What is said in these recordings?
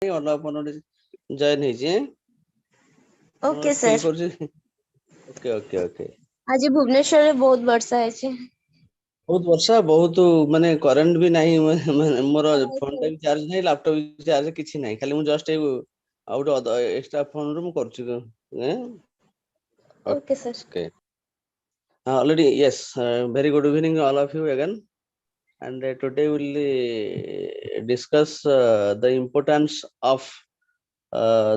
Join ହେଇଛି okay feel sir କରୁଛି okay okay okay आज भुवनेश्वर रे बहुत वर्षा है छे बहुत वर्षा बहुत माने करंट भी नहीं मोर फोन टा भी चार्ज नहीं लैपटॉप भी चार्ज किछि नहीं खाली मु जस्ट आउट एक्स्ट्रा फोन रो मु करछु okay sir okay already yes very good evening all of you again and today we'll discuss the importance of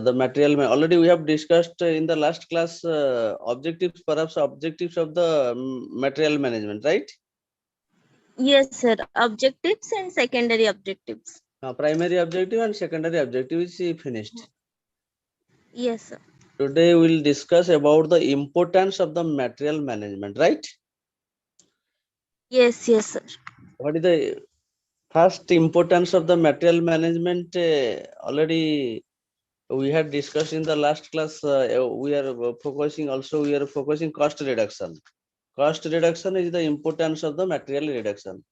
the material already we have discussed in the last class objectives perhaps objectives of the material management, right? Yes sir objectives and secondary objectives Primary objective and secondary objective is finished. Yes sir Today we will discuss about the importance of the material management, right? Yes yes sir What is the first importance of the material management? Already we had discussed in the last class. We are focusing cost reduction. Cost reduction is the importance of the material reduction.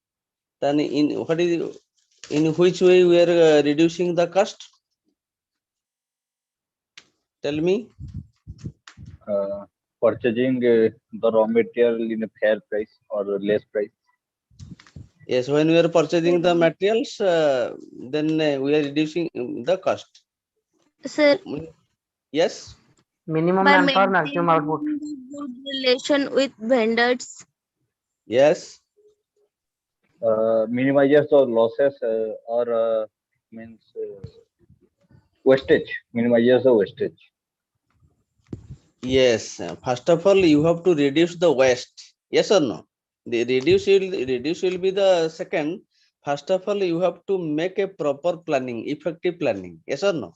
Then in which way we are reducing the cost? Tell me. Purchasing the raw material in a fair price or less price. Yes, when we are purchasing the materials, then we are reducing the cost. Sir Yes. Minimum by manpower, maximum output. maintaining the good relation with vendors. Yes. Minimizes the losses or means wastage. Minimizes the wastage. Yes. First of all, you have to reduce the waste. Yes or no? The reduce will be the second. First of all, you have to make a proper planning, effective planning. Yes or no?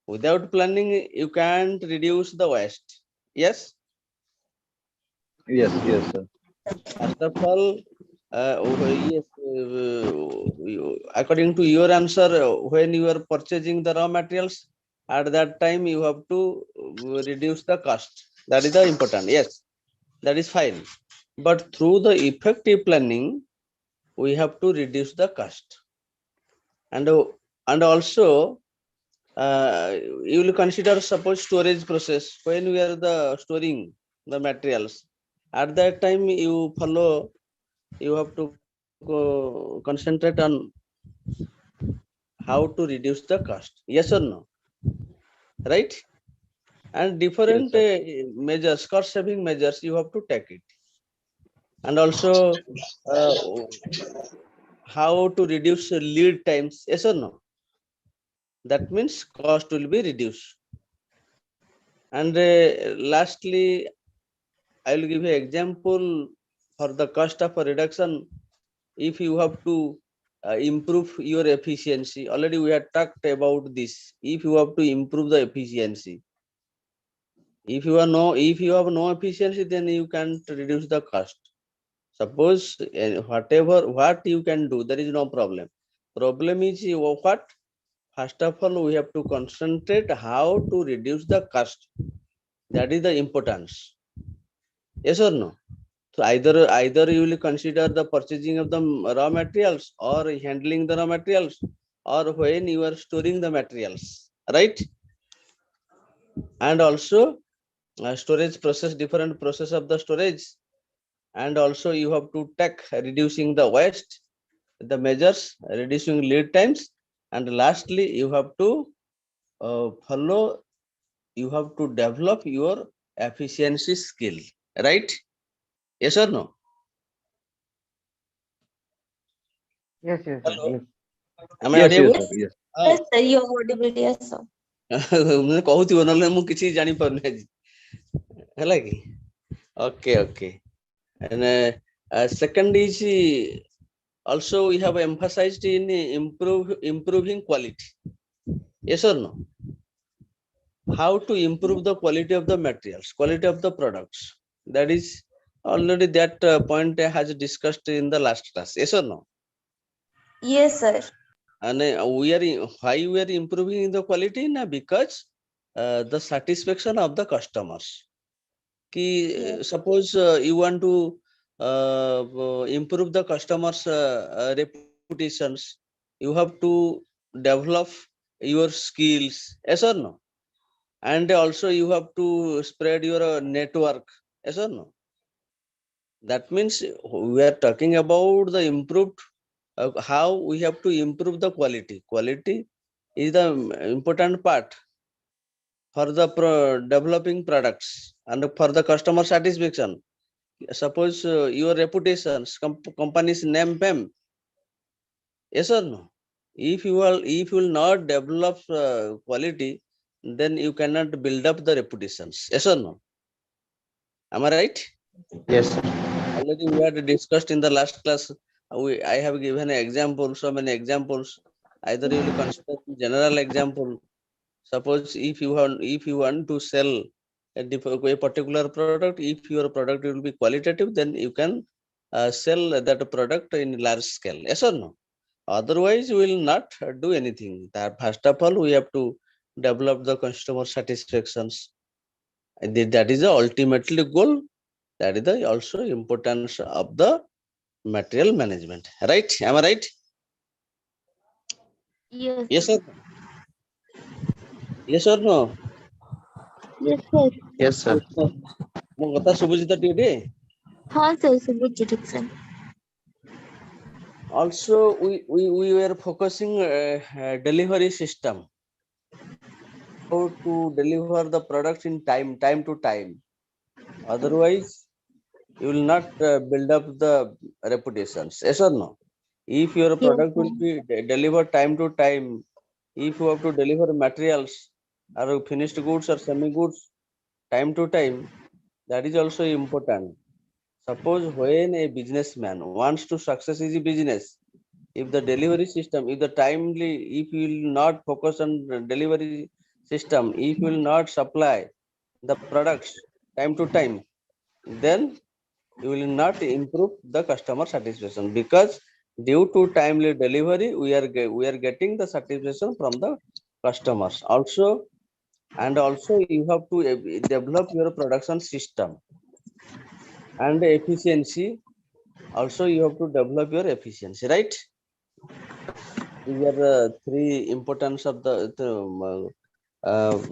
Without planning, you can't reduce the waste. Yes. Yes, yes, sir. First of all, yes, according to your answer, when you are purchasing the raw materials, at that time you have to reduce the cost. That is the important. Yes, that is fine. But through the effective planning, we have to reduce the cost. And also, you will consider suppose storage process when we are storing the materials. At that time, you have to concentrate on how to reduce the cost. Yes or no? Right? And different measures, cost saving measures, you have to take it. And also, how to reduce lead times. Yes or no? That means cost will be reduced. And lastly, I will give you an example for the cost of a reduction. If you have to improve your efficiency, already we had talked about this. If you have to improve the efficiency, if you have no efficiency, then you can't reduce the cost. Suppose what you can do, there is no problem. Problem is what? First of all, we have to concentrate how to reduce the cost. That is the importance. Yes or no? So either you will consider the purchasing of the raw materials or handling the raw materials or when you are storing the materials, right? And also storage process, different process of the storage, and also you have to take reducing the waste, the measures, reducing lead times, and lastly you have to you have to develop your efficiency skill, right? Yes or no? Yes, yes, sir. Hello? Yes. Am I Yes, audible? yes, sir. Yes. Yes sir you are audible yes sir ମୁଁ କହୁଥିବ ନହେଲେ ମୁଁ କିଛି ଜାଣିପାରୁନି ଆଜି ହେଲା କି okay okay and second is also we have emphasized in improving quality. Yes or no? How to improve the quality of the materials, quality of the products? That is already that point has discussed in the last class. Yes or no? yes sir And why we are improving the quality? Because the satisfaction of the customers. Suppose you want to improve the customers reputations, you have to develop your skills, yes or no? And also you have to spread your network, yes or no? That means we are talking about the improved, how we have to improve the quality. Quality is the important part for the developing products and for the customer satisfaction. Suppose your reputations, company's name, PEM, yes or no? If you will not develop quality, then you cannot build up the reputations, yes or no? Am I right? Yes, sir. Already we had discussed in the last class. I have given an example, so many examples. Either you will consider general example. Suppose if you want to sell a particular product, if your product will be qualitative, then you can sell that product in large scale. Yes or no? Otherwise, we will not do anything. That first of all, we have to develop the customer satisfactions. And that is the ultimately goal. That is the also importance of the material management. Right? Am I right? Yes, Yes or sir. no? Yes or no? Yes, sir. Yes, sir. ମୋ କଥା ଶୁଭୁଛି ତ ଟିକେ? हाँ sir सुबह ठीक sir. Also, we were focusing delivery system, how to deliver the products in time to time. Otherwise, you will not build up the reputations. Yes or no? If your Yes, product will sir. be delivered time to time, if you have to deliver materials or finished goods or semi goods time to time, that is also important. Suppose when a businessman wants to success his business, if the delivery system, if the timely, if you will not focus on the delivery system, if you will not supply the products time to time, then you will not improve the customer satisfaction, because due to timely delivery we are getting the satisfaction from the customers also. And also you have to develop your production system and efficiency. Also you have to develop your efficiency, right? These are the three importance of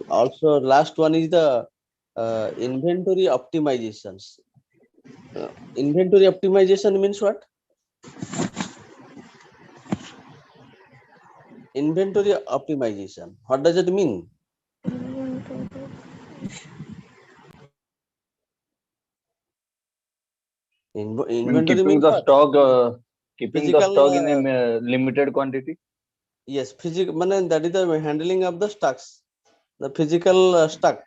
also last one is the inventory optimizations. Inventory optimization means what? Inventory optimization, what does it mean? I mean, Inventory means what? keeping the Physical, stock in a limited quantity. yes, physical, that is the handling of the stocks, the physical stock,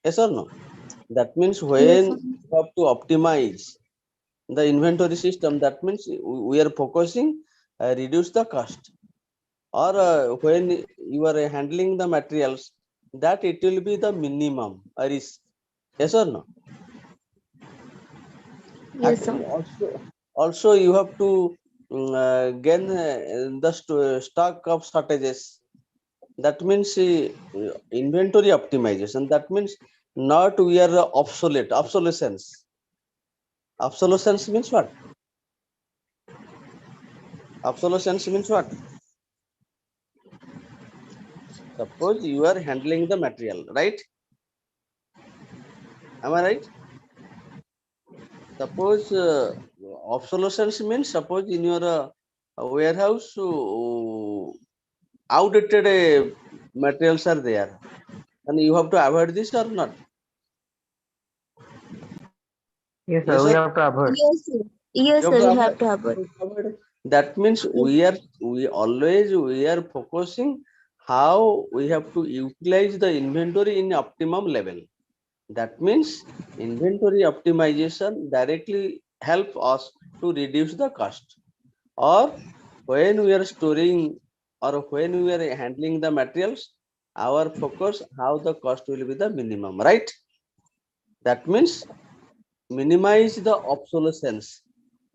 yes or no? That means Yes, when sir. you have to optimize the inventory system, that means we are focusing reduce the cost. Or when you are handling the materials, that it will be the minimum risk, yes or no? Yes, sir. Also you have to gain the stock of shortages. That means inventory optimization. That means not we are obsolete. Obsolescence. Obsolescence means what? Obsolescence means what? Suppose you are handling the material, right? Am I right? Suppose obsolescence means, suppose in your warehouse outdated materials are there, and you have to avoid this or not? Yes, sir. Yes We or have to avoid. Yes, sir. Yes, you have sir. to We avoid? have to have it. That means Yes. we are focusing how we have to utilize the inventory in optimum level. That means inventory optimization directly help us to reduce the cost. Or when we are storing or when we are handling the materials, our focus how the cost will be the minimum, right? That means minimize the obsolescence.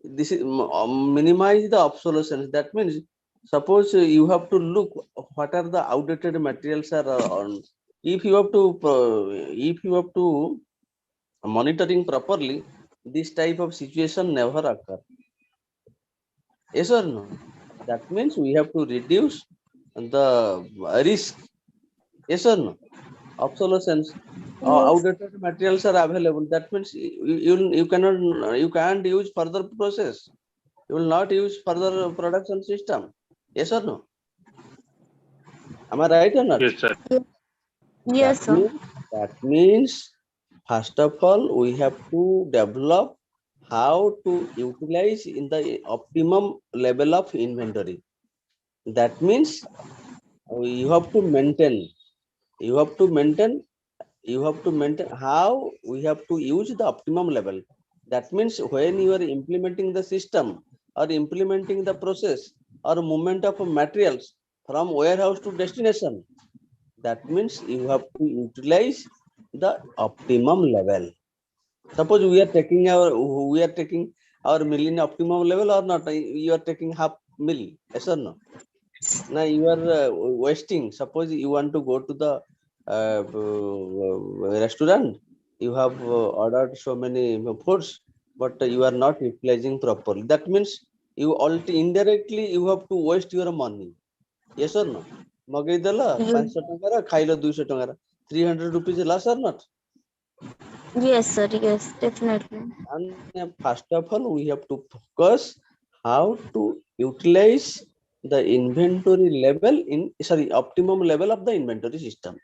This is minimize the obsolescence. That means suppose you have to look what are the outdated materials are on. If you have to monitoring properly, this type of situation never occur. Yes or no? That means we have to reduce the risk. Yes or no? Obsolescence. Yes. Outdated materials are available. That means you can't use further process. You will not use further production system. Yes or no? Am I right or not? Yes, sir. Yes, sir. That means first of all we have to develop how to utilize in the optimum level of inventory. That means you have to maintain. You have to maintain how we have to use the optimum level. That means when you are implementing the system or implementing the process or movement of materials from warehouse to destination, that means you have to utilize the optimum level. Suppose we are taking our mill in optimum level or not. You are taking half mill, yes or no? Now you are wasting. Suppose you want to go to the restaurant, you have ordered so many foods, but you are not utilizing properly. That means indirectly you have to waste your money. Yes or no? ମଗେଇଦେଲ 500 ଟଙ୍କାର ଖାଇଲ 200 ଟଙ୍କାର 300 rupees loss or not? Yes, sir. Yes, definitely. And first of all we have to focus how to utilize the inventory level optimum level of the inventory system.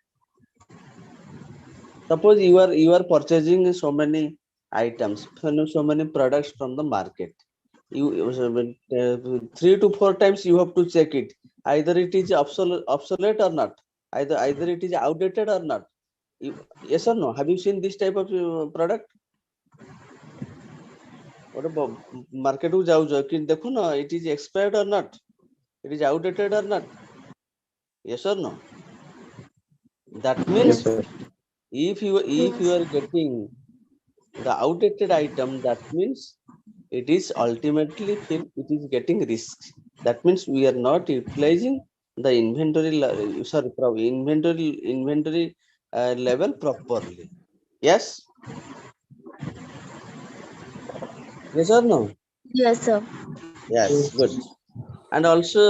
Suppose you are purchasing so many items, so many products from the market. You 3 to 4 times you have to check it. Either it is obsolete or not. Either it is outdated or not. Yes or no? Have you seen this type of product? ଗୋଟେ market କୁ ଯାଉଛ କି ଦେଖୁନ it is expired or not, it is outdated or not. Yes or no? That means Yes, sir. if you are getting the outdated item, that means it is ultimately it is getting risk. That means we are not utilizing the inventory level properly. Yes. Yes or no? Yes, sir. Yes, good. And also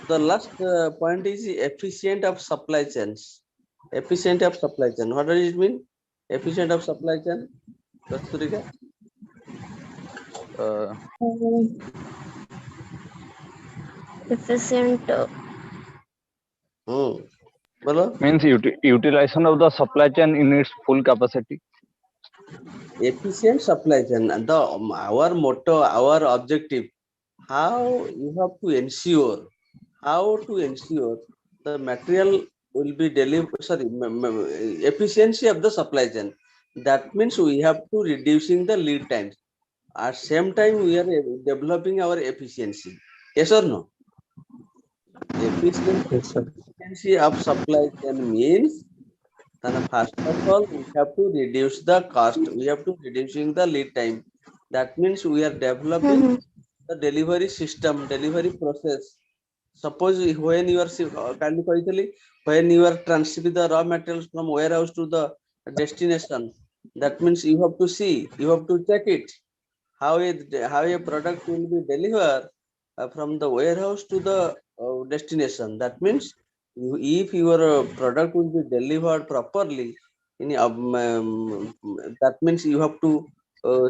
the last point is efficient of supply chains. Efficient of supply chain. What does it mean? Efficient of supply chain. Kasturika? Efficient. Bolo? Means utilization of the supply chain in its full capacity. Efficient supply chain. And our motto, our objective, how you have to ensure the material will be delivered. Efficiency of the supply chain. That means we have to reducing the lead times. At same time, we are developing our efficiency. Yes or no? Efficiency of supply chain means then first of all we have to reduce the cost. We have to reducing the lead time. That means we are developing the delivery system, delivery process. Suppose when you are when you are transferring the raw materials from warehouse to the destination, that means you have to see, you have to check it how a product will be delivered from the warehouse to the destination. That means if your product will be delivered properly that means you have to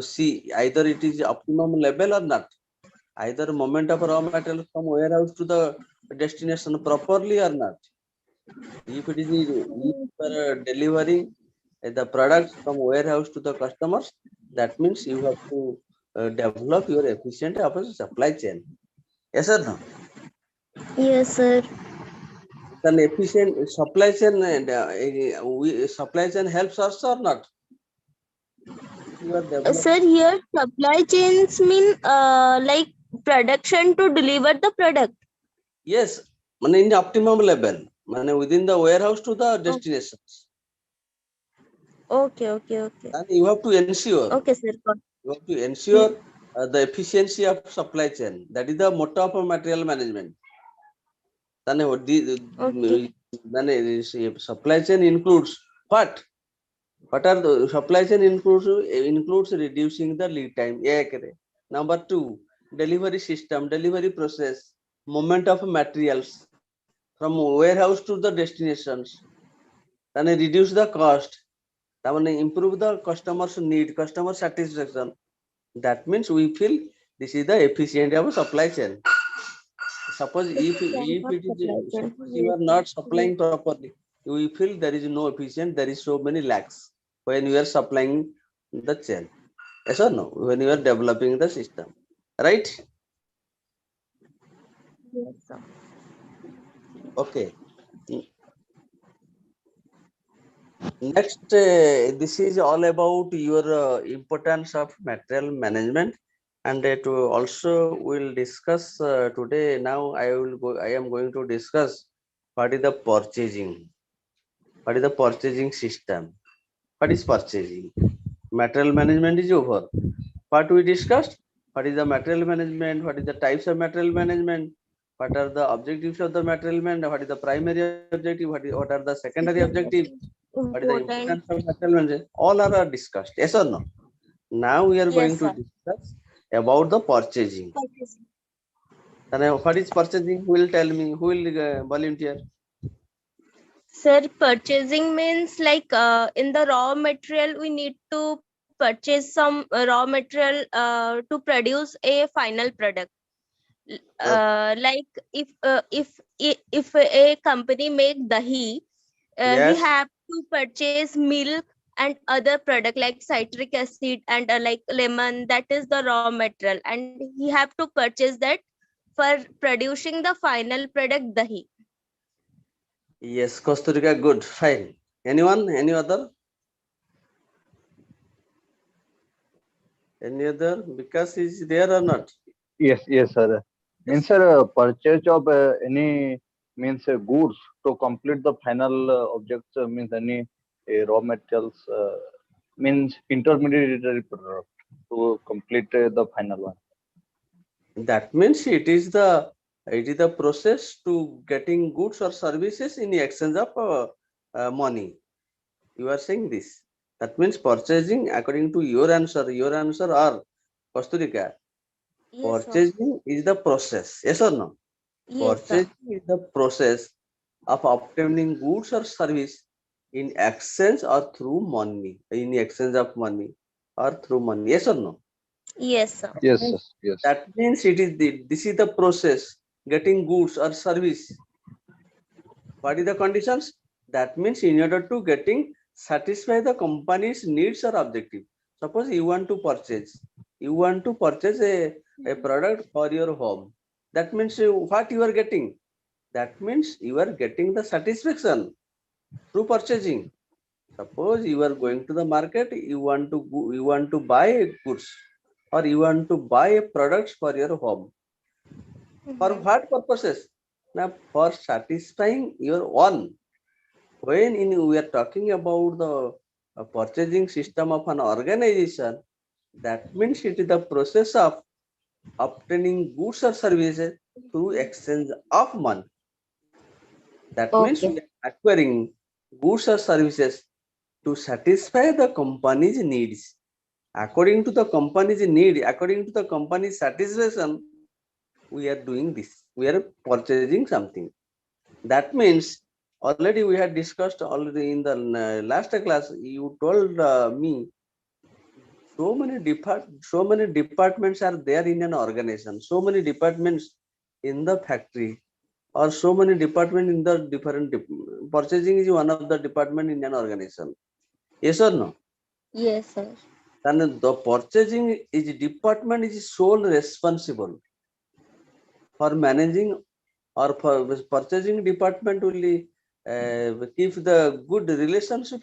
see either it is optimum level or not, either moment of raw material from warehouse to the destination properly or not. If it is if you are delivering the products from warehouse to the customers, that means you have to develop your efficient supply chain. Yes or no? Yes, sir. Then efficient supply chain and supply chain helps us or not? You are Sir, here supply chains mean like production to deliver the product. yes, in the optimum level, within the warehouse to the destinations. Okay. And you have to ensure. Okay, sir. You have to ensure the efficiency of supply chain. That is the motto of material management. Then supply chain includes what? What are the supply chain includes reducing the lead time. Number 2, delivery system, delivery process, movement of materials. from warehouse to the destinations, then reduce the cost, then improve the customer's need, customer satisfaction. That means we feel this is the efficient of supply chain. Suppose if it is, suppose you are not supplying properly, you feel there is no efficient, there is so many lacks when you are supplying the chain. Yes or no? When you are developing the system, right? Yes, sir. Okay. Next, this is all about your importance of material management, and to also we'll discuss today. Now I am going to discuss what is the purchasing. What is the purchasing system? What is purchasing? Material management is over. What we discussed? What is the material management? What is the types of material management? What are the objectives of the material management? What is the primary objective? What are the secondary objectives? What is the Important. importance of material management? All are discussed. Yes or no? Now we are going Yes, to sir. discuss about the purchasing. And what is purchasing? Who will tell me? Who will volunteer? Sir, purchasing means like in the raw material, we need to purchase some raw material to produce a final product. Like if a company make dahi, he Yes. have to purchase milk and other product like citric acid and like lemon. That is the raw material, and he have to purchase that for producing the final product dahi. Yes, Costa Rica, good, fine. Anyone? Any other? Any other? Because is there or not? Yes, yes, sir. Means, Yes. sir, purchase of any means goods to complete the final objects means any raw materials means intermediary product to complete the final one. That means it is the process to getting goods or services in exchange of money. You are saying this. That means purchasing according to your answer. Your answer are Costa Rica. Yes, sir. Purchasing is the process. Yes or no? Yes, sir. Purchasing is the process of obtaining goods or service in exchange or through money. In exchange of money or through money. Yes or no? Yes, sir. Yes, yes, yes. That means this is the process getting goods or service. What is the conditions? That means in order to getting satisfy the company's needs or objective. Suppose you want to purchase a product for your home. That means what you are getting? That means you are getting the satisfaction through purchasing. Suppose you are going to the market, you want to buy goods or you want to buy products for your home. For what purposes? Now, for satisfying your own. We are talking about the purchasing system of an organization, that means it is the process of obtaining goods or services through exchange of money. That means Okay. we are acquiring goods or services to satisfy the company's needs. According to the company's need, according to the company's satisfaction, we are doing this. We are purchasing something. That means already we had discussed already in the last class. You told me so many departments are there in an organization. So many departments in the factory, or so many departments in the different purchasing is one of the department in an organization. Yes or no? Yes, sir. Then the purchasing is department is sole responsible for managing, or for purchasing department will keep the good relationship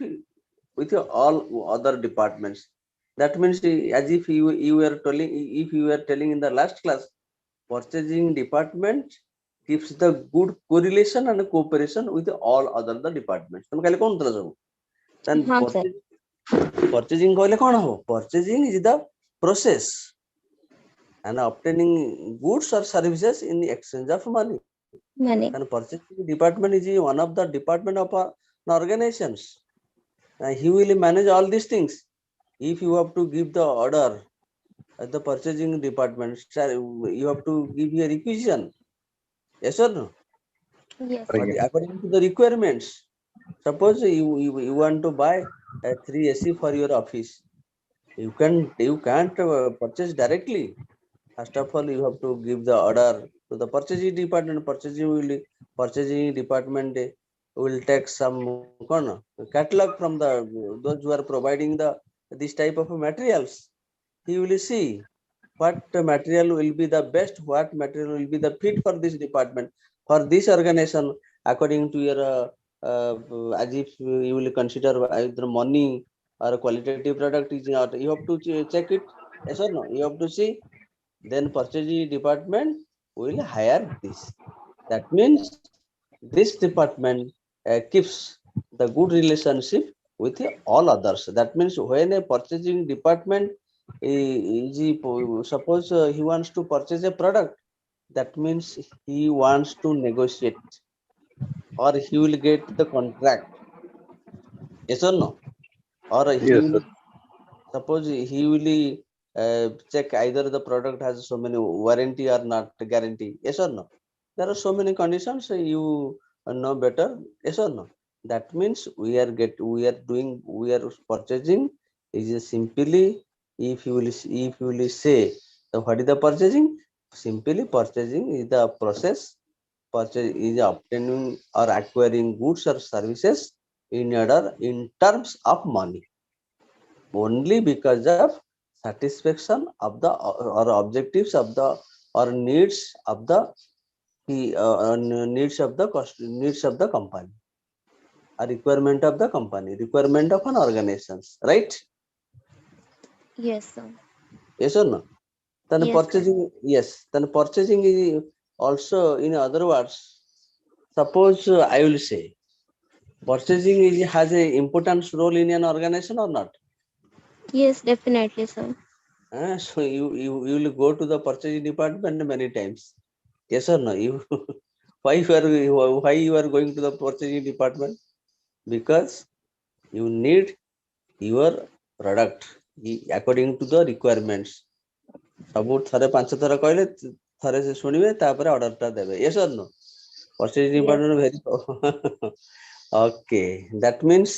with all other departments. That means as if you were telling, if you were telling in the last class, purchasing department keeps the good correlation and cooperation with all other the departments. ତମେ କାଲି କଣ ଥିଲା ସବୁ? Then Sir. purchasing କହିଲେ କଣ ହବ? Purchasing is the process and obtaining goods or services in the exchange of money. Money. And purchasing department is one of the department of an organizations. He will manage all these things. If you have to give the order at the purchasing department, you have to give a requisition. Yes or no? Yes. But according to the requirements, suppose you want to buy a 3 AC for your office. You can't purchase directly. First of all, you have to give the order to the purchasing department. Purchasing department will take some catalog from those who are providing this type of materials. He will see what material will be the best, what material will be the fit for this department, for this organization, according to your as if you will consider either money or qualitative product is not. You have to check it. Yes or no? You have to see. Then purchasing department will hire this. That means this department keeps the good relationship with all others. That means when a purchasing department suppose he wants to purchase a product, that means he wants to negotiate or he will get the contract. Yes or no? Or he Yes, will sir. suppose he will check either the product has so many warranty or not guarantee. Yes or no? There are so many conditions you know better. Yes or no? That means we are purchasing is simply if you will say what is the purchasing? Simply purchasing is the process. Purchase is obtaining or acquiring goods or services in terms of money, only because of satisfaction of the or objectives of the or needs of the needs of the company, a requirement of the company, requirement of an organization, right? Yes, sir. Yes or no? Then Yes, sir. purchasing, yes, then purchasing is also, in other words, suppose I will say purchasing has a important role in an organization or not. Yes, definitely, sir. So you will go to the purchasing department many times. Yes or no? You why you are going to the purchasing department? Because you need your product according to the requirements. ସବୁ ଥରେ 5 ଥର କହିଲେ ଥରେ ସେ ଶୁଣିବେ ତାପରେ order ଟା ଦେବେ. Yes or no? Purchasing Yes. department very okay. That means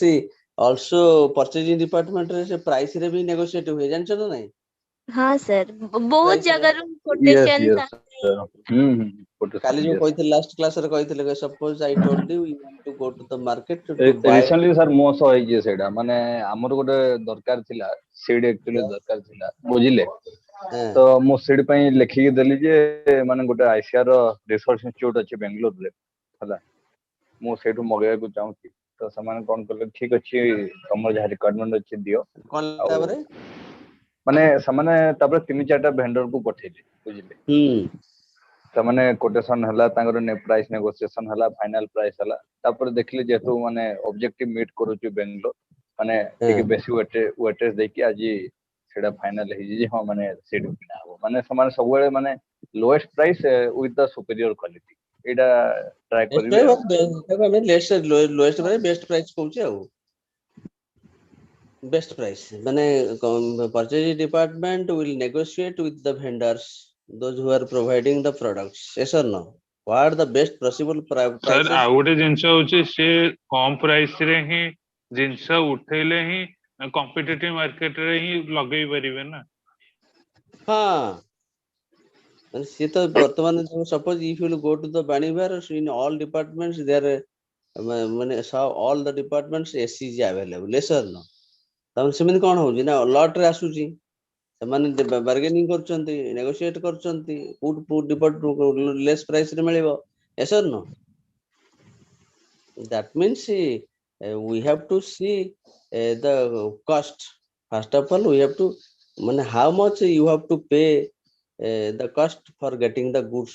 also purchasing department ରେ ସେ price ରେ ବି negotiate ହୁଏ, ଜାଣିଛ ନା ନାଇଁ? हाँ सर बहुत Price ରେ जगह Yes, quotation yes, sir. Quotation, କାଲି ଯୋଉ yes. କହିଥିଲେ ଲାଷ୍ଟ କ୍ଲାସ ରେ କହିଥିଲେ suppose I told you you want to go to the market to buy. Recently sir ମୋ ସହ ହେଇଛି ସେଇଟା, ମାନେ ଆମର ଗୋଟେ ଦରକାର ଥିଲା ସିଡ୍, ଆକ୍ଚୁଆଲି ଦରକାର ଥିଲା, ବୁଝିଲେ? ତ ମୁଁ ସିଡ୍ ପାଇଁ ଲେଖିକି ଦେଲି ଯେ ମାନେ ଗୋଟେ ଆଇସିଆର ରିସର୍ଚ୍ଚ ଇନଷ୍ଟିଚ୍ୟୁଟ ଅଛି ବେଙ୍ଗଲୋରରେ, ହେଲା, ମୁଁ ସେଇଠୁ ମଗେଇବାକୁ ଚାହୁଁଛି। ତ ସେମାନେ କଣ କଲେ, ଠିକ ଅଛି ତମର ଯାହା ରିକ୍ୱାରମେଣ୍ଟ ଅଛି ଦିଅ। କଣ ଆଉ ତାପରେ ମାନେ ସେମାନେ ତାପରେ 3-4ଟା ଭେଣ୍ଡରକୁ ପଠେଇଲେ, ବୁଝିଲେ? ସେମାନେ କୋଟେସନ ହେଲା, ତାଙ୍କର ପ୍ରାଇସ୍ ନେଗୋସିଏସନ ହେଲା, ଫାଇନାଲ ପ୍ରାଇସ୍ ହେଲା। ତାପରେ ଦେଖିଲି ଯେହେତୁ ମାନେ ଅବଜେକ୍ଟିଭ ମିଟ୍ କରୁଛି ବେଙ୍ଗଲୋର, ମାନେ ଟିକେ ବେଶୀ ୱେଟେଜ ଦେଇକି ଆଜି ସେଇଟା ଫାଇନାଲ ହେଇଛି ଯେ ହଁ ମାନେ ସେଇଠୁ କିଣା ହବ। ମାନେ ସେମାନେ ସବୁବେଳେ ମାନେ lowest price with the superior quality, ଏଇଟା ଟ୍ରାଏ କରିବେ ଆଉ। ଆମେ ଲୋଏଷ୍ଟ ବେଷ୍ଟ ପ୍ରାଇସ୍ କହୁଛେ ଆଉ। Best price ମାନେ purchasing department will negotiate with the vendors, those who are providing the products. Yes or no? What are the best possible sir prices? ଆଉ ଗୋଟେ ଜିନିଷ ହଉଛି ସେ କମ ପ୍ରାଇସ୍ ରେ ହିଁ ଜିନିଷ ଉଠେଇଲେ ହିଁ କମ୍ପିଟିଟିଭ ମାର୍କେଟ ରେ ହିଁ ଲଗେଇ ପାରିବେ ନା। ହଁ ସିଏ ତ ବର୍ତ୍ତମାନ suppose if you will go to the Baniwar, in all departments there ମାନେ all the departments AC is available. Yes or no? ତାମାନେ ସେମିତି କଣ ହଉଛି ନା ଲଟ୍ ରେ ଆସୁଛି, ସେମାନେ ବାର୍ଗେନିଂ କରୁଛନ୍ତି, ନେଗୋସିଏଟ କରୁଛନ୍ତି, କୋଉଠୁ ଲେସ୍ ପ୍ରାଇସ୍ ରେ ମିଳିବ। Yes or no? That means we have to see the cost. First of all, we have to ମାନେ how much you have to pay the cost for getting the goods,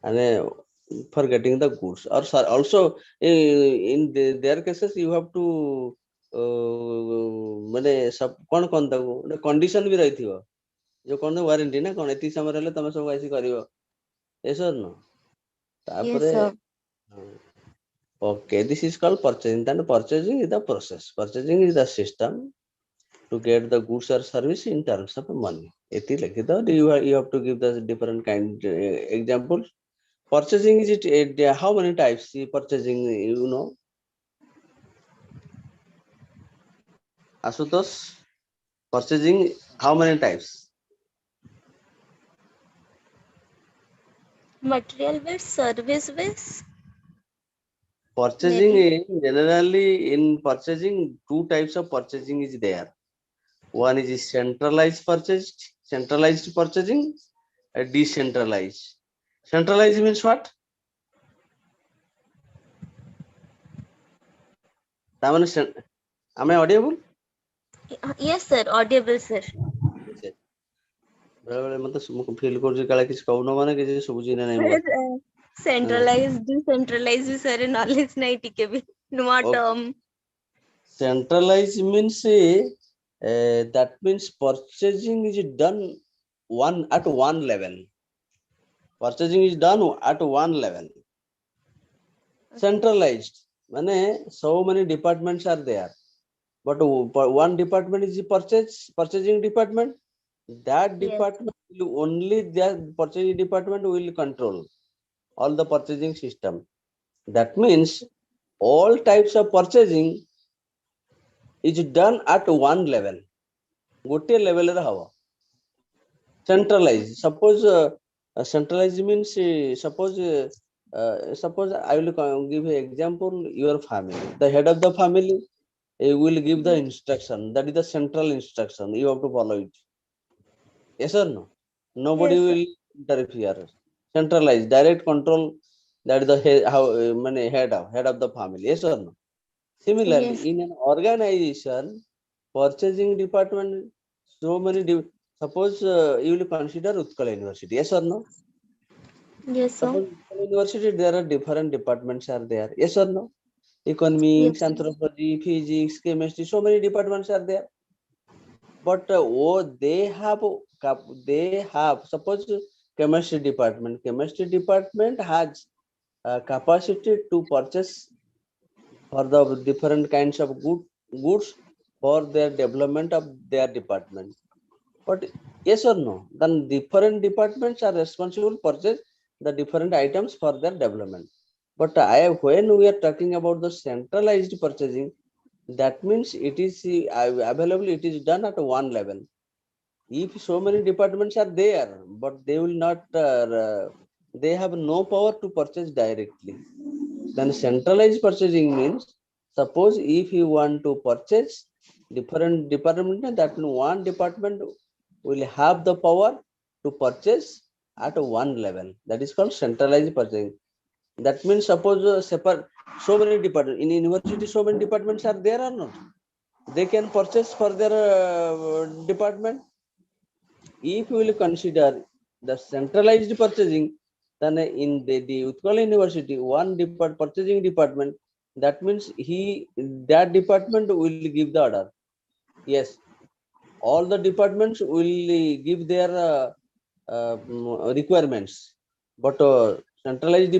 and for getting the goods, or also in their cases you have to ମାନେ କଣ କଣ ତାକୁ ଗୋଟେ condition ବି ରହିଥିବ, ଯୋଉ କଣ warranty ନା କଣ, ଏତିକି ସମୟ ହେଲେ ତମେ ସବୁ ଆସି କରିବ। Yes or no? Yes, ତାପରେ sir. okay, this is called purchasing. Then purchasing is the process. Purchasing is the system to get the goods or service in terms of money. You have to give the different kind examples. Purchasing is how many types purchasing, you know? Asutosh, purchasing how many types? Material based, service based, Purchasing maybe. generally in purchasing, two types of purchasing is there. One is centralized purchasing, decentralized. Centralized means what? Am I audible? Yes, sir. Audible, sir. ବେଳେବେଳେ ମତେ feel କରୁଛି କାଳେ କିଛି କହୁନ ମାନେ କିଛି ଶୁଭୁଛି ନା ନାହିଁ ମୋ କଥା। Centralized, decentralized ବିଷୟରେ knowledge ନାହିଁ ଟିକେ ବି ନୂଆ term. Centralized means that means purchasing is done at one level. Purchasing is done at one level. Centralized মানে so many departments are there, but one department is the purchasing department. That Yes. department will only their purchasing department will control all the purchasing system. That means all types of purchasing is done at one level. गोटे level रे हवा. Centralized. Suppose centralized means suppose I will give an example. Your family, the head of the family, will give the instruction. That is the central instruction. You have to follow it. Yes or no? Nobody Yes, sir. will interfere. Centralized, direct control. That is the head of the family. Yes or no? Similarly, Yes. in an organization, purchasing department, so many. Suppose you will consider Utkal University. Yes or no? Yes, sir. Suppose Utkal University, there are different departments are there. Yes or no? Economics, Yes. anthropology, physics, chemistry, so many departments are there. But they have suppose chemistry department has capacity to purchase for the different kinds of goods for their development of their department. But yes or no, then different departments are responsible to purchase the different items for their development. But when we are talking about the centralized purchasing, that means it is available, it is done at one level. If so many departments are there, but they will not they have no power to purchase directly, then centralized purchasing means, suppose if you want to purchase different department, that one department will have the power to purchase at one level. That is called centralized purchasing. That means suppose separate so many departments in university, so many departments are there or not, they can purchase for their department. If you will consider the centralized purchasing, then in the Utkal University, one purchasing department, that means that department will give the order. Yes, all the departments will give their requirements, but centralized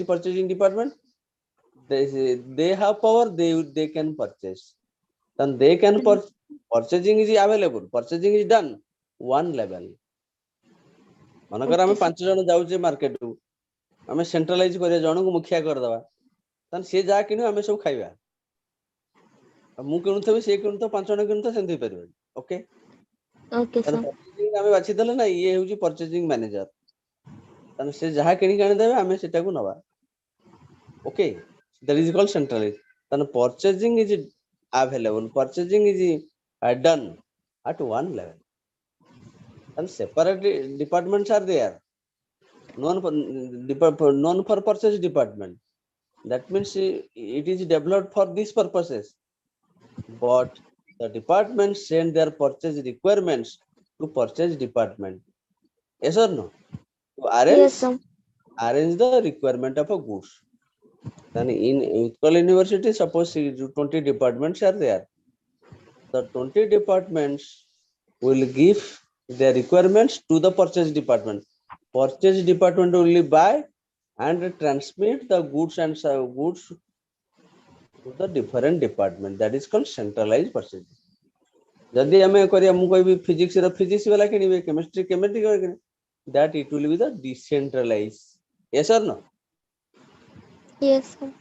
purchasing department, they have power, they can purchase. Then they can purchasing is available, purchasing is done one level. मनकर आम Okay, sir. 5 जन जाऊे market को आम centralise कर जन को मुखिया करदे सी जहाँ कि आम सब खाइबा मु किणुथि सी किणुथ 5 जन किणुथ सेमती पार. Okay Okay, sir. आम बाछीदे ना ये हूँ परचेजिंग मैनेजर से जहाँ कि आनीदेवे आम से नवा. Okay that is called centralize. Purchasing is available, purchasing is done at one level, and separate departments are there known for purchase department. That means it is developed for these purposes, but the department send their purchase requirements to purchase department. Yes or no? To Yes, sir. arrange the requirement of a goods. Then in Utkal University, suppose 20 departments are there. The 20 departments will give their requirements to the purchase department. Purchase department will buy and transmit the goods to the different department. That is called centralized purchasing. जदि आम कह physics वाला कि chemistry that it will be the decentralized. Yes or no? Yes, sir.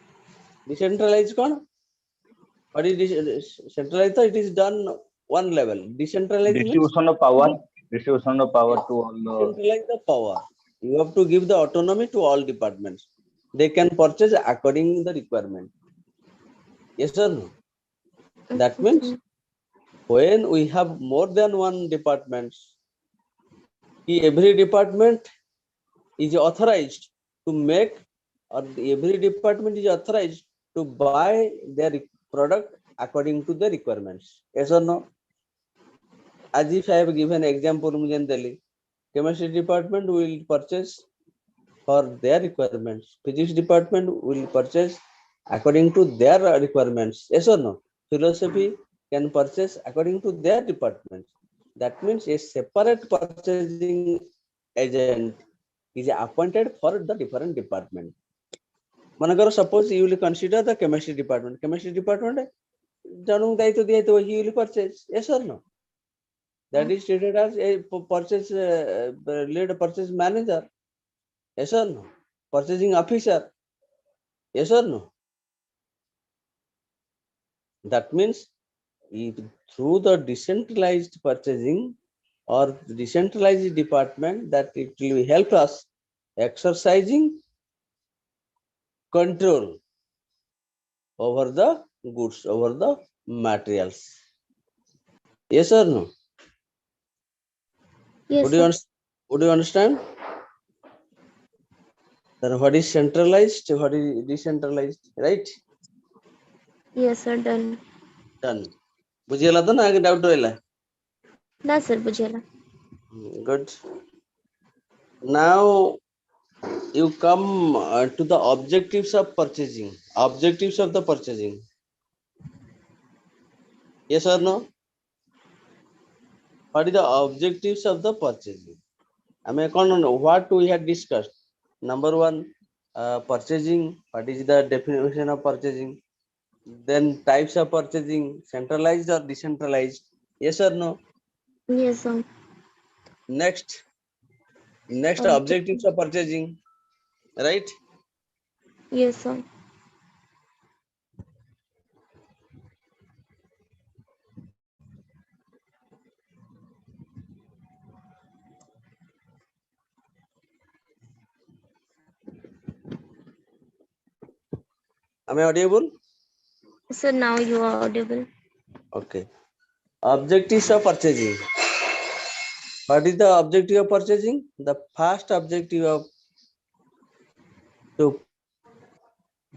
Decentralized कौन? What is centralized? It is done one level. Decentralized means Distribution of power. Distribution of power yes, to all the. decentralize the power. You have to give the autonomy to all departments. They can purchase according to the requirement. Yes or no? That Okay, means sir. when we have more than one department, every department is authorized to make, or every department is authorized to buy their product according to the requirements. Yes or no? As if I have given example, chemistry department will purchase for their requirements. Physics department will purchase according to their requirements. Yes or no? Philosophy can purchase according to their departments. That means a separate purchasing agent is appointed for the different department. Manakaro, suppose you will consider the chemistry department. Chemistry department, he will purchase. Yes or no? That is treated as a purchase lead purchase manager. Yes or no? Purchasing officer. Yes or no? That means if through the decentralized purchasing or decentralized department, that it will help us exercising control over the goods, over the materials. Yes or no? Yes, Would you, sir. would you understand? Then what is centralized, what is decentralized, right? Yes, sir. Done. Done. बुझिएला तो ना आगे doubt रहेला. ना sir बुझेला. Good. Now you come to the objectives of purchasing. Objectives of the purchasing. Yes or no? What is the objectives of the purchasing? I mean, what we had discussed. Number one, purchasing. What is the definition of purchasing? Then types of purchasing, centralized or decentralized. Yes or no? Yes, sir. Next Object. objectives of purchasing, right? Yes, sir. Am I audible? Sir, now you are audible. Okay. Objectives of purchasing. What is the objective of purchasing? The first objective of to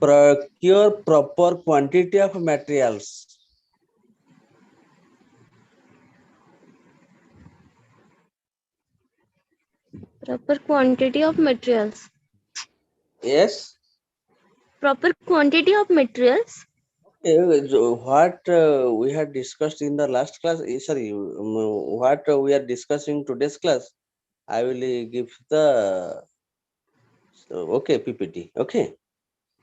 procure proper quantity of materials. Proper quantity of materials. Yes. Proper quantity of materials. What we had discussed in the last class, sorry, what we are discussing today's class, I will give the okay PPT. Okay.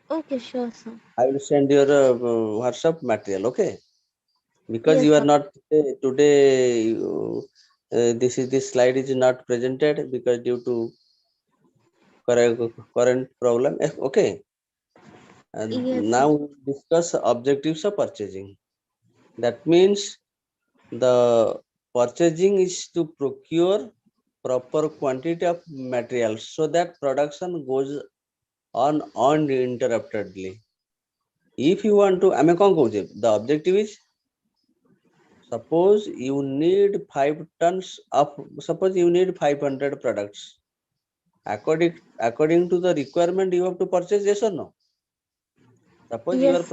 Okay, sure, sir. I will send your WhatsApp material. Okay. Because Yes, you are sir. not today, this slide is not presented because due to current problem. Okay. And Yes, now sir. we discuss objectives of purchasing. That means the purchasing is to procure proper quantity of materials so that production goes on uninterruptedly. If you want to, the objective is, suppose you need 5 tons of, suppose you need 500 products. According to the requirement, you have to purchase, yes or no? Suppose Yes.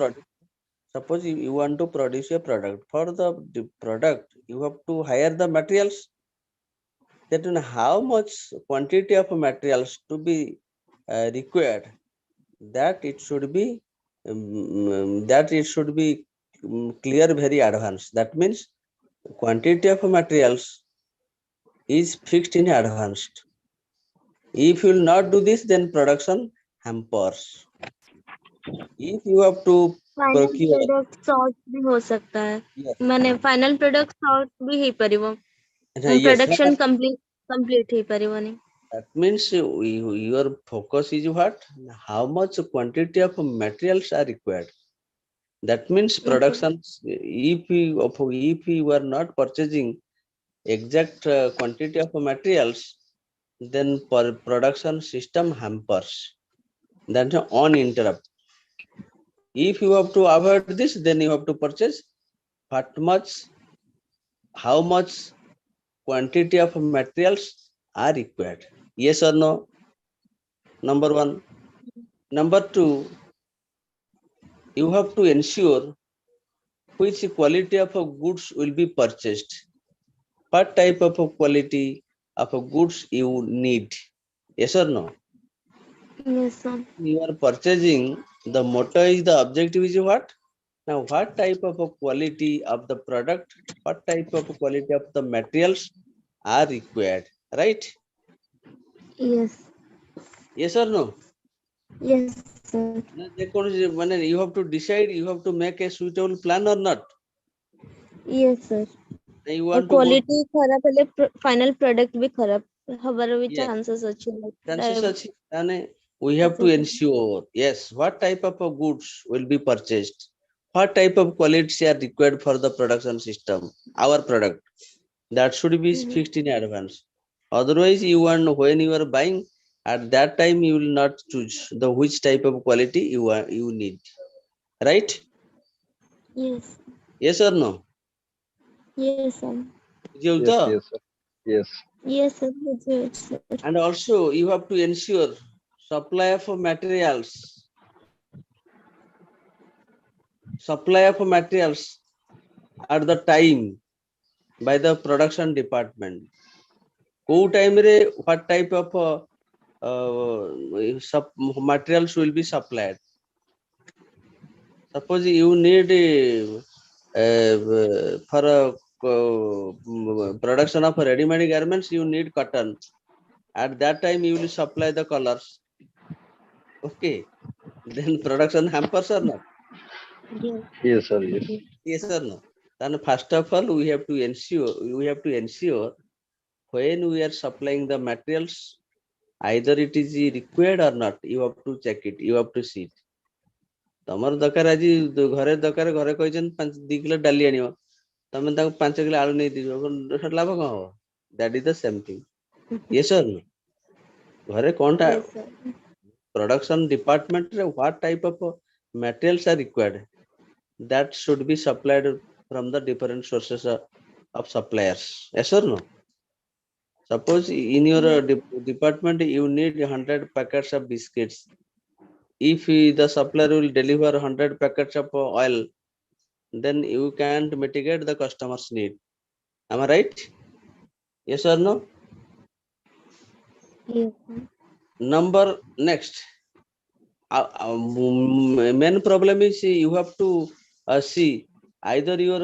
suppose you want to produce a product. For the product, you have to hire the materials. That how much quantity of materials to be required, that it should be clear very advanced. That means quantity of materials is fixed in advance. If you will not do this, then production hampers. If you have to final procure, product sort भी हो सकता है. yes, माने final product sort भी ହେଇପାରିବ. yes, production complete ହେଇପାରିବନି. That means your focus is what? How much quantity of materials are required. That means Okay. production. If you are not purchasing exact quantity of materials, then production system hampers. That's on interrupt. If you have to avoid this, then you have to purchase what much, how much quantity of materials are required. Yes or no? Number one. Number two, you have to ensure which quality of goods will be purchased. What type of quality of goods you need. Yes or no? Yes, sir. You are purchasing, the motto is, the objective is what? Now, what type of a quality of the product, what type of quality of the materials are required, right? Yes. Yes or no? Yes, sir. You have to decide, you have to make a suitable plan or not. Yes, sir. You want to go, quality खराब हेले final product भी खराब हबार भी yes, chances अच्छे chances achi. We have to ensure, yes, what type of goods will be purchased, what type of qualities are required for the production system, our product. That should be fixed in advance. Otherwise, when you are buying, at that time you will not choose the which type of quality you need. Right? Yes. Yes or no? Yes, sir. Yes, yes, sir. Yes. Yes, sir. Yes, sir. And also you have to ensure supply of materials. Supply of materials at the time by the production department. Who time re what type of materials will be supplied? Suppose you need for production of ready-made garments, you need cotton. At that time, you will supply the colors. Okay, then production hampers or not? Yes. Yes, sir. Yes. Yes or no? Then first of all, we have to ensure when we are supplying the materials, either it is required or not. You have to check it. You have to see it. ତମର ଦରକାର ଆଜି ଘରେ ଦରକାର, ଘରେ କହିଛନ୍ତି 2 kilo ଡାଲି ଆଣିବ, ତମେ ତାକୁ 5 କିଲୋ ଆଳୁ ନେଇ ଦେଇଯିବ, ଲାଭ କଣ ହବ? That is the same thing. Yes or no? ଘରେ କଣଟା Yes, sir. production department ରେ what type of materials are required, that should be supplied from the different sources of suppliers. Yes or no? Suppose in your department you need 100 packets of biscuits. If the supplier will deliver 100 packets of oil, then you can't mitigate the customer's need. Am I right? Yes or no? Yes, sir. Number next. Main problem is you have to see either your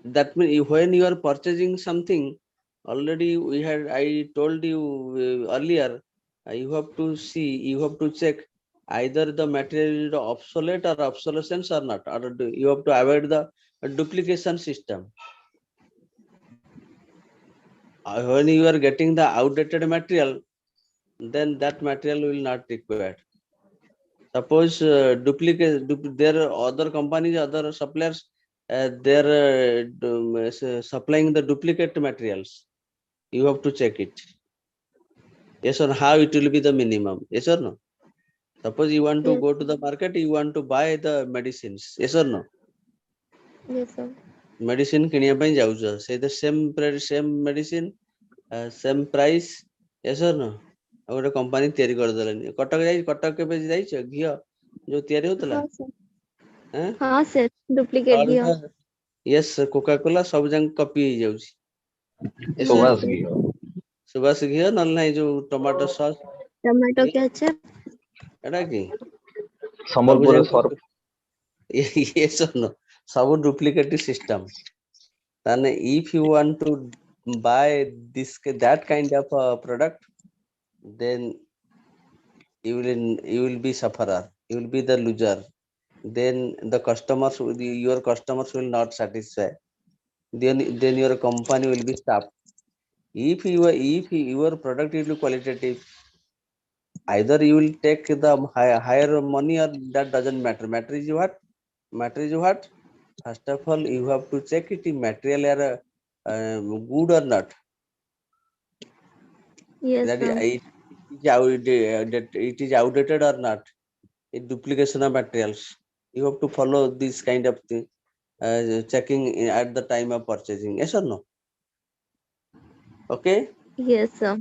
that means when you are purchasing something, already I told you earlier, you have to see, you have to check either the material is obsolete or obsolescence or not, or you have to avoid the duplication system. When you are getting the outdated material, then that material will not required. Suppose there are other companies, other suppliers, they're supplying the duplicate materials. You have to check it. Yes or no? How it will be the minimum? Yes or no? Suppose you want to Yes. go to the market, you want to buy the medicines. Yes or no? Yes, sir. Medicine କିଣିବା ପାଇଁ ଯାଉଛ, say the same medicine, same price. Yes or no? ଆଉ ଗୋଟେ company ତିଆରି କରିଦେଲେନି। କଟକ କେବେ ଯାଇଛ? ଘିଅ ଯୋଉ ତିଆରି ହଉଥିଲା, हाँ सर, हाँ सर, डुप्लीकेट घी हो। yes, କୋକା କୋଲା ସବୁ ଯାକ କପି ହେଇଯାଉଛି। ସୁବାସ ଘିଅ। ସୁବାସ ଘିଅ ନହେଲେ ନାହିଁ ଯୋଉ ଟମାଟୋ ସସ୍, टमाटो केचप। ଏଟା କି ସବୁ ସମ୍ବଲପୁର ଯାକ ସର୍ଫ। yes or no? ସବୁ ଡୁପ୍ଲିକେଟ ସିଷ୍ଟମ। ତାହେଲେ if you want to buy that kind of product, then you will be sufferer, you will be the loser. Then your customers will not satisfy, then your company will be stopped. If your product is qualitative, either you will take the higher money or that doesn't matter. Matter is what? Matter is what? First of all, you have to check it material are good or not. Yes, That sir. it is outdated or not. A duplication of materials. You have to follow this kind of thing, checking at the time of purchasing. Yes or no? Okay. Yes, sir.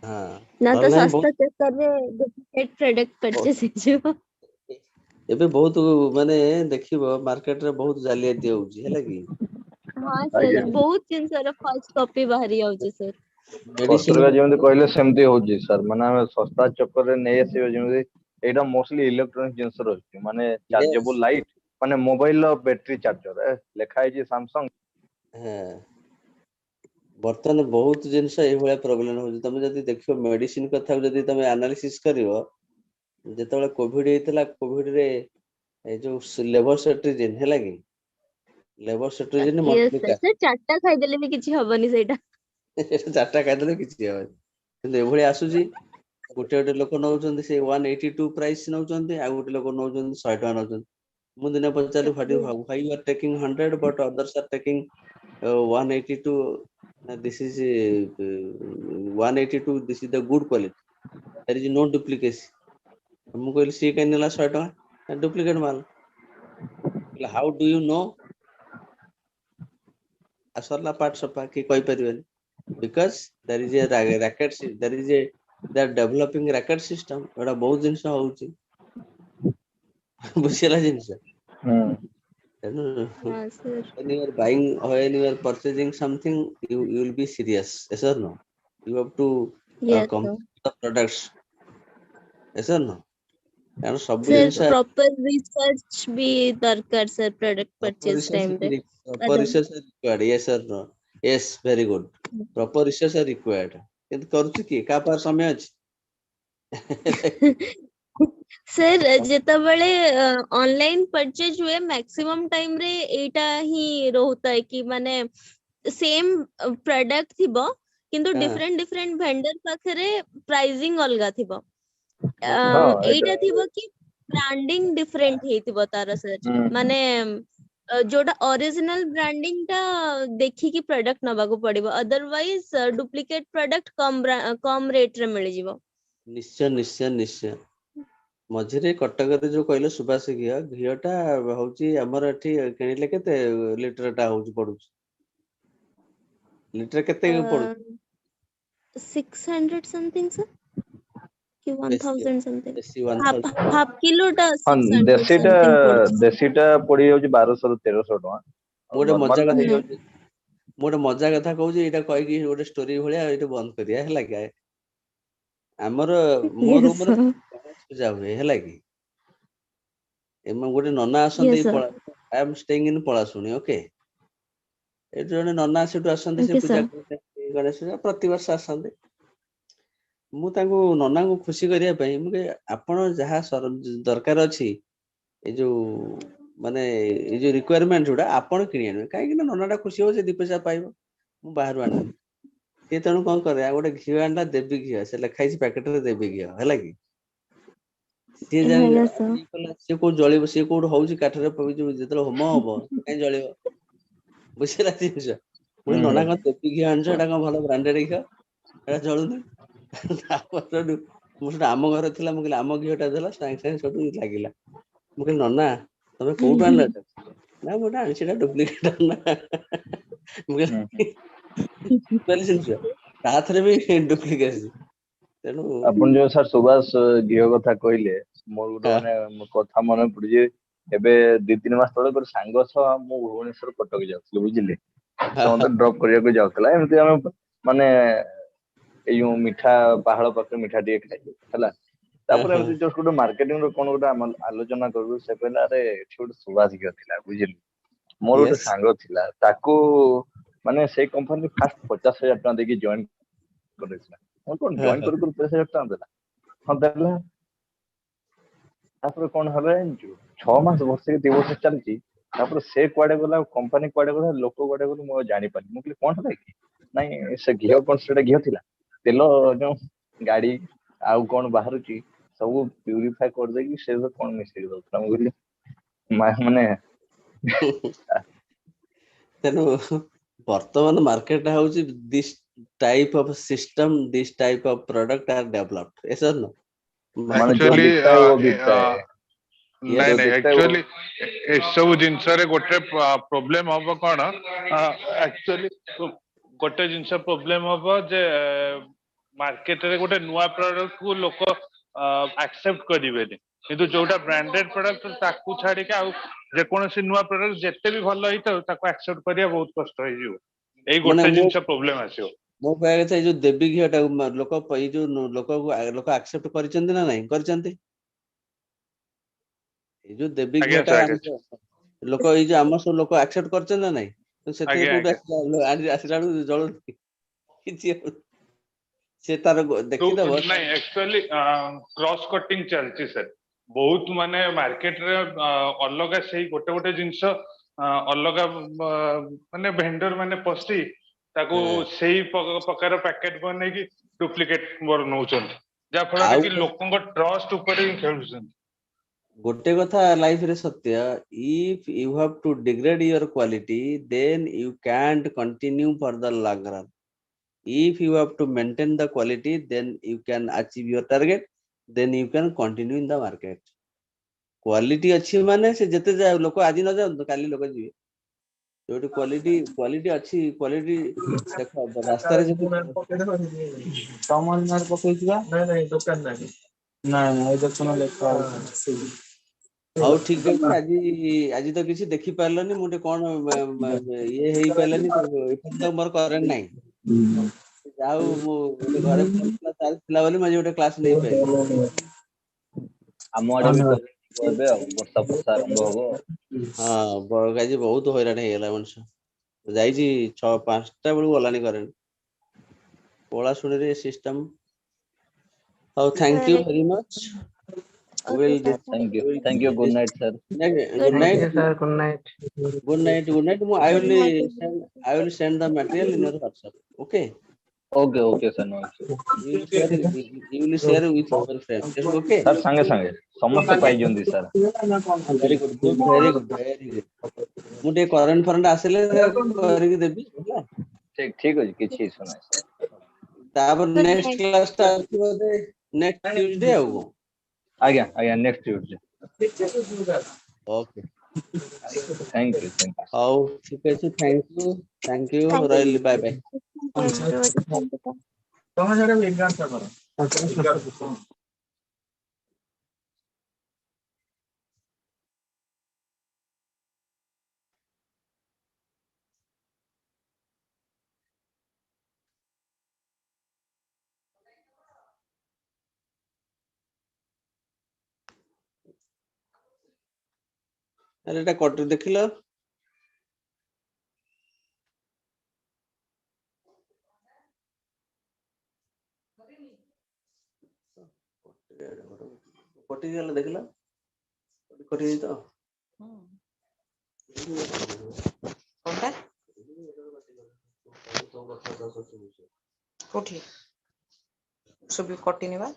हाँ ना तो नହେଲେ ନାହିଁ सस्ता चक्कर में duplicate product purchase ହେଇଯିବ। ଏବେ ବହୁତ ମାନେ ଦେଖିବ ମାର୍କେଟ ରେ ବହୁତ ଜାଲିଆତି ହଉଛି ହେଲା କି हाँ सर बहुत जिनसर फर्स्ट कॉपी बाहरी आउची सर। ମେଡିସିନ ପତ୍ରିକା ଯେମିତି କହିଲେ ସେମିତି ହଉଛି ସାର୍, ମାନେ ଆମେ ଶସ୍ତା ଚକ୍କରରେ ନେଇ ଆସିବା ଯେମିତି ଏଇଟା ମୋଷ୍ଟଲି ଇଲେକ୍ଟ୍ରୋନିକ ଜିନିଷ ରହୁଛି, ମାନେ ଚାର୍ଜେବଲ ଲାଇଟ୍, ମାନେ ମୋବାଇଲ ର ବ୍ୟାଟେରୀ ଚାର୍ଜର ଲେଖା ହେଇଛି ସାମସଙ୍ଗ। ବର୍ତ୍ତମାନ ବହୁତ ଜିନିଷ ଏଇଭଳିଆ ପ୍ରୋବ୍ଲେମ ହଉଛି। ତମେ ଯଦି ଦେଖିବ ମେଡିସିନ କଥା ଯଦି ତମେ ଆନାଲିସିସ୍ କରିବ, ଯେତେବେଳେ କୋଭିଡ ହେଇଥିଲା, କୋଭିଡ ରେ ଏଇ ଯୋଉ ଲେବର ସେଟ୍ରିଜିନ ହେଲା କି ଲେବର ସେଟ୍ରିଜିନ यस ମଲ୍ଟିପ୍ଲିକା सर चारटा ଖାଇଦେଲେ ବି କିଛି ହବନି ସେଇଟା। ଚାରିଟା ଖାଇଦେଲେ କିଛି ହବନି, କିନ୍ତୁ ଏଭଳି ଆସୁଛି। ଗୋଟେ ଗୋଟେ ଲୋକ ନଉଛନ୍ତି ସେ 182 ପ୍ରାଇସ୍ ନଉଛନ୍ତି, ଆଉ ଗୋଟେ ଲୋକ ନଉଛନ୍ତି 100 ଟଙ୍କା ନଉଛନ୍ତି। ମୁଁ ଦିନେ ପଚାରିଲି why you are taking 100 but others are taking 182? This is 182, this is the good quality, there is no duplication। ମୁଁ କହିଲି ସିଏ କାଇଁ ନେଲା 100 ଟଙ୍କା duplicate Mal. how do you know? ସରିଲା ପାଠ ସଫା, କି କହିପାରିବେନି। because there is a racket, there is a they are developing racket system। ଏଟା ବହୁତ ଜିନିଷ ହଉଛି ବୁଝିଲା ଜିନିଷ। ତେଣୁ हाँ sir when you are buying or when you are purchasing something, you will be serious, yes or no? You have to yes sir complete the products, yes or no? କାରଣ ସବୁ सर ଜିନିଷ प्रॉपर रिसर्च भी दरकार sir product proper purchase research time रे। is required, yes or no? Yes, very good, proper research are required। କିନ୍ତୁ କରୁଛି କି କାହା ପାଖରେ ସମୟ ଅଛି? सर ଯେତେବେଳେ ऑनलाइन परचेज हुए मैक्सिमम टाइम रे एटा ही रहता है कि माने सेम प्रोडक्ट थिबो किंतु हाँ। डिफरेंट डिफरेंट वेंडर पाखरे प्राइसिंग अलगा थिबो। हाँ, एटा थिबो कि ब्रांडिंग डिफरेंट हेतिबो तार सर, माने जोटा ओरिजिनल ब्रांडिंग टा देखिकी प्रोडक्ट नबाको पड़िबो, अदरवाइज डुप्लीकेट प्रोडक्ट कम रेट रे मिल जिवो। ନିଶ୍ଚୟ ନିଶ୍ଚୟ ନିଶ୍ଚୟ। ମଝିରେ କଟକରେ ଯୋଉ କହିଲେ ସୁବାସ ଘିଅଟା ହଉଛି ଆମର ଏଠି କିଣିଲେ କେତେ ଲିଟର ଟା ହଉଛି ପଡୁଛି? ଲିଟର କେତେ ପଡୁଛି? 600 समथिंग सर कि 1000 समथिंग, ବେଶୀ 1000। हाफ किलो टा ହଁ 600 ଦେଶୀଟା समथिंग पड़छ। ଦେଶୀଟା ପଡିଯାଉଛି 1200 ରୁ 1300 ଟଙ୍କା। ମୁଁ ଗୋଟେ ମଜା ନର୍ମାଲ କଥା ହେଇଯାଉଛି। ମୁଁ ଗୋଟେ ମଜା କଥା କହୁଛି, ଏଇଟା କହିକି ଗୋଟେ ଷ୍ଟୋରି ଭଳିଆ ଏଇଟା ବନ୍ଦ କରିବା ହେଲା କି। ଆମର ମୋ यस ରୁମରେ ଗଣେଶ ପୂଜା ହୁଏ ହେଲା କି, ଗୋଟେ ନନା ଆସନ୍ତି yes sir I am staying in Palasuni, okay. ଏଠି ଜଣେ ନନା ସେଠୁ ଆସନ୍ତି, ସେ ओके ପୂଜା सर କରନ୍ତି ଗଣେଶ ପୂଜା ପ୍ରତିବର୍ଷ ଆସନ୍ତି। ମୁଁ ତାଙ୍କୁ ନନାଙ୍କୁ ଖୁସି କରିବା ପାଇଁ ମୁଁ କହେ ଆପଣ ଯାହା ଦରକାର ଅଛି, ଏଇ ଯୋଉ ମାନେ ଏଇ ଯୋଉ ରିକ୍ୱାରମେଣ୍ଟ ଯୋଉଟା ଆପଣ କିଣି ଆଣିବେ, କାହିଁକି ନା ନନାଟା ଖୁସି ହବ, ସେ ଦି ପଇସା ପାଇବ। ମୁଁ ବାହାରୁ ଆଣିବି। ସିଏ ତେଣୁ କଣ କରେ, ଆଉ ଗୋଟେ ଘିଅ ଆଣିଲା, ଦେବୀ ଘିଅ, ସେ ଲେଖା ହେଇଛି ପ୍ୟାକେଟରେ ଦେବୀ ଘିଅ ହେଲା କି। ସିଏ हेलो सर ସିଏ କୋଉ ଜଳିବ, ସିଏ କୋଉଠି ହଉଛି କାଠରେ ଯୋଉ ଯେତେବେଳେ ହୋମ ହବ କାହିଁ ଜଳିବ, ବୁଝିଲା ଜିନିଷ। ମୁଁ ନନା କଣ ଦେବୀ ଘିଅ ଆଣିଛ, ଏଟା କଣ ଭଲ ବ୍ରାଣ୍ଡେଡ ଘିଅ, ଏଟା ଜଳୁନି। ତାପରେ ମୁଁ ସେଟା ଆମ ଘରେ ଥିଲା, ମୁଁ କହିଲି ଆମ ଘିଅଟା ଦେଲା, ସାଙ୍ଗେ ସାଙ୍ଗେ ସେଠୁ ଲାଗିଲା। ମୁଁ କହିଲି ନନା ତମେ କୋଉଠୁ ଆଣିଲ ଏଟା? ନା ମୁଁ ଏଟା ଆଣିଛି, ଏଟା ଡୁପ୍ଲିକେଟ ନା। ମୁଁ କହିଲି ଜିନିଷ ତା ଥରେ ବି ଡୁପ୍ଲିକେଟ। ତେଣୁ ଆପଣ ଯୋଉ ସାର୍ ସୁବାସ ଘିଅ କଥା କହିଲେ, ମୋର ଗୋଟେ ମାନେ କଥା ମନେ ପଡୁଛି। ଏବେ 2-3 ମାସ ତଳେ ଗୋଟେ ସାଙ୍ଗ ସହ ମୁଁ ଭୁବନେଶ୍ୱର କଟକ ଯାଉଥିଲି, ବୁଝିଲେ। ସେ ମତେ ଡ୍ରପ୍ କରିବାକୁ ଯାଉଥିଲା, ଏମିତି ଆମେ ମାନେ ଏଇ ଯୋଉ ମିଠା ପାହାଳ ପାଖରେ ମିଠା ଟିକେ ଖାଇଲୁ ହେଲା। ତାପରେ ଏମିତି ଜଷ୍ଟ ଗୋଟେ ମାର୍କେଟିଂ ର କଣ ଗୋଟେ ଆଲୋଚନା କରୁ, ସେ କହିଲା ଆରେ ଏଠି ଗୋଟେ ସୁବାସ ଘିଅ ଥିଲା, ବୁଝିଲି। ମୋର ଗୋଟେ ୟେସ୍ ସାଙ୍ଗ ଥିଲା, ତାକୁ ମାନେ ସେଇ କମ୍ପାନୀ ଫାଷ୍ଟ 50,000 ଟଙ୍କା ଦେଇକି ଜଏନ୍ କରିଥିଲା। କଣ ଜଏନ୍ କରୁ 50,000 ଟଙ୍କା ଦେଲା? ହଁ ଦେଲା। ତାପରେ କଣ ହେଲା ଜାଣିଛୁ, 6 ମାସ ବର୍ଷେ କି 2 ବର୍ଷ ଚାଲିଛି, ତାପରେ ସେ କୁଆଡେ ଗଲା, କମ୍ପାନୀ କୁଆଡେ ଗଲା, ଲୋକ କୁଆଡେ ଗଲେ, ମୁଁ ଆଉ ଜାଣିପାରିନି। ମୁଁ କହିଲି କଣ ହେଲା କି? ନାଇଁ ସେ ଘିଅ କଣ ସେଟା ଘିଅ ଥିଲା ତେଲ ଯୋଉ ଗାଡି ଆଉ କଣ ବାହାରୁଛି ସବୁ ପ୍ୟୁରିଫାଏ କରିଦେଇକି ସେ କଣ ମିଶେଇ ଦଉଥିଲା ମୁଁ କହିଲି ମାନେ ତେଣୁ ବର୍ତ୍ତମାନ ମାର୍କେଟ ହଉଛି this type of system, this type of product are developed. Yes or no? ମାନେ जो Actually, दिखता है वो बिकता है Yes. ନାଇଁ जो ନାଇଁ दिखता है वो actually ଏସବୁ ଜିନିଷରେ ଗୋଟେ ପ୍ରୋବ୍ଲେମ ହବ କଣ ଆକ୍ଚୁଆଲି ଗୋଟେ ଜିନିଷ ପ୍ରୋବ୍ଲେମ ହବ ଯେ ମାର୍କେଟରେ ଗୋଟେ ନୂଆ ପ୍ରଡକ୍ଟ କୁ ଲୋକ ଆକ୍ସେପ୍ଟ କରିବେନି କିନ୍ତୁ ଯୋଉଟା ବ୍ରାଣ୍ଡେଡ ପ୍ରଡକ୍ଟ ତାକୁ ଛାଡିକି ଆଉ ଯେକୌଣସି ନୂଆ ପ୍ରଡକ୍ଟ ଯେତେ ବି ଭଲ ହେଇଥାଉ ତାକୁ ଆକ୍ସେପ୍ଟ କରିବା ବହୁତ କଷ୍ଟ ହେଇଯିବ ଏଇ ମାନେ ଗୋଟେ ମୁଁ ଜିନିଷ ପ୍ରୋବ୍ଲେମ ଆସିବ ମୋ କହିବା କଥା ଏଇ ଯୋଉ ଦେବୀ ଘିଅଟାକୁ ଲୋକ ଏଇ ଯୋଉ ଲୋକ ଆକ୍ସେପ୍ଟ କରିଛନ୍ତି ନା ନାଇଁ କରିଛନ୍ତି? ଏଇ ଯୋଉ ଦେବୀ ଆଜ୍ଞା ଘିଅଟା ସାର୍ ଆଜ୍ଞା ଲୋକ ଏଇ ଯୋଉ ଆମ ସବୁ ଲୋକ ଆକ୍ସେପ୍ଟ କରିଛନ୍ତି ନା ନାଇଁ ସେଥିରେ ଆଜ୍ଞା କୋଉଠି ଆଜ୍ଞା ଆସିଲା ବେଳକୁ ଜଳୁନି କିଛି ସେ ତାର ଦେଖିଦବ ନାଇଁ ଆକ୍ଚୁଆଲି କ୍ରସ୍ କଟିଂ ଚାଲିଛି ସାର୍ ବହୁତ ମାନେ ମାର୍କେଟରେ ଅଲଗା ସେଇ ଗୋଟେ ଗୋଟେ ଜିନିଷ ଅଲଗା ମାନେ ଭେଣ୍ଡର ମାନେ ପଶି ତାକୁ ସେଇ ପ୍ରକାର ପ୍ୟାକେଟ ବନେଇକି ଡୁପ୍ଲିକେଟ ନଉଛନ୍ତି ଯାହା ଫଳରେ ଆଉ କି ଲୋକଙ୍କ ଟ୍ରଷ୍ଟ ଉପରେ ହିଁ ଖେଳୁଛନ୍ତି ଗୋଟେ କଥା ଲାଇଫରେ ସତ୍ୟ if you have to degrade your quality then you can't continue for the long run. If you have to maintain the quality then you can achieve your target, then you can continue in the market. Quality अच्छी माने से जेते जाए लोक आज न जाओ काली लोक जीवे जोटी क्वालिटी अच्छी क्वालिटी देखो रास्ता रे जति ତମ ନାଁରେ ପକେଇଛି ବା ନାଇଁ ଦୋକାନ ନାହିଁ ନାଇଁ ଏଇ ଦେଖୁନ ଲେଖା ଅଛି ହଉ ଠିକ ଅଛି ଆଜି ତ କିଛି ଦେଖି ପାରିଲନି ମୁଁ ଟିକେ କଣ ଇଏ ହେଇ ପାରିଲାନି ଏପର୍ଯ୍ୟନ୍ତ ମୋର କରେଣ୍ଟ ନାହିଁ ଯାଉ ମୁଁ ଗୋଟେ ଘରେ ଫୋନ ଥିଲା ବୋଲି ମୁଁ ଆଜି ଗୋଟେ କ୍ଲାସ ନେଇ ପାରିଲି ଆମ ଆଡେ ବି କରେଣ୍ଟ ଯିବ ଏବେ ଆଉ ବର୍ଷା ଫର୍ଷା ଆରମ୍ଭ ହବ ହଁ ଆଜି ବହୁତ ହଇରାଣ ହେଇଗଲା ମଣିଷ ଯାଇଛି 5ଟା ବେଳକୁ ଗଲାଣି କରେଣ୍ଟ ପଳା ଶୁଣିରେ ସିଷ୍ଟମ ହଉ thank you very much Okay, will sir. Thank you good night sir good Good night night. sir good night good night Good night. I will send the material in your WhatsApp. Okay, okay okay sir no issue you will share with your friends. Okay, sir संगे संगे समस्त पाई जंदी sir very good very good ମୁଁ ଟିକେ current ଫରେଣ୍ଟ ଆସିଲେ କରିକି ଦେବି ହେଲା ठीक ठीक ଅଛି କିଛି ଇସୁ ନାହିଁ सर ତାପରେ Good ନେକ୍ସଟ night. କ୍ଲାସ ଟା ଆସିବ ବୋଧେ ନେକ୍ସଟ ଟ୍ୟୁଜଡେ ଆଉ କଣ आज्ञा आज्ञा next Tuesday okay thank you ହଉ ଠିକ ଅଛି ଥ୍ୟାଙ୍କ ୟୁ Thank you. ରହିଲି ବାय ବାय Thank you. Thank you. ତମେ ସେଟା ବିଜ୍ଞାନ କର ଆରେ ଏଟା କଟ ଦେଖିଲ କଟିଗଲା ଦେଖିଲ କଟିଯାଇଛି ତ କୋଉଠି ସବୁ କଟିନି ବା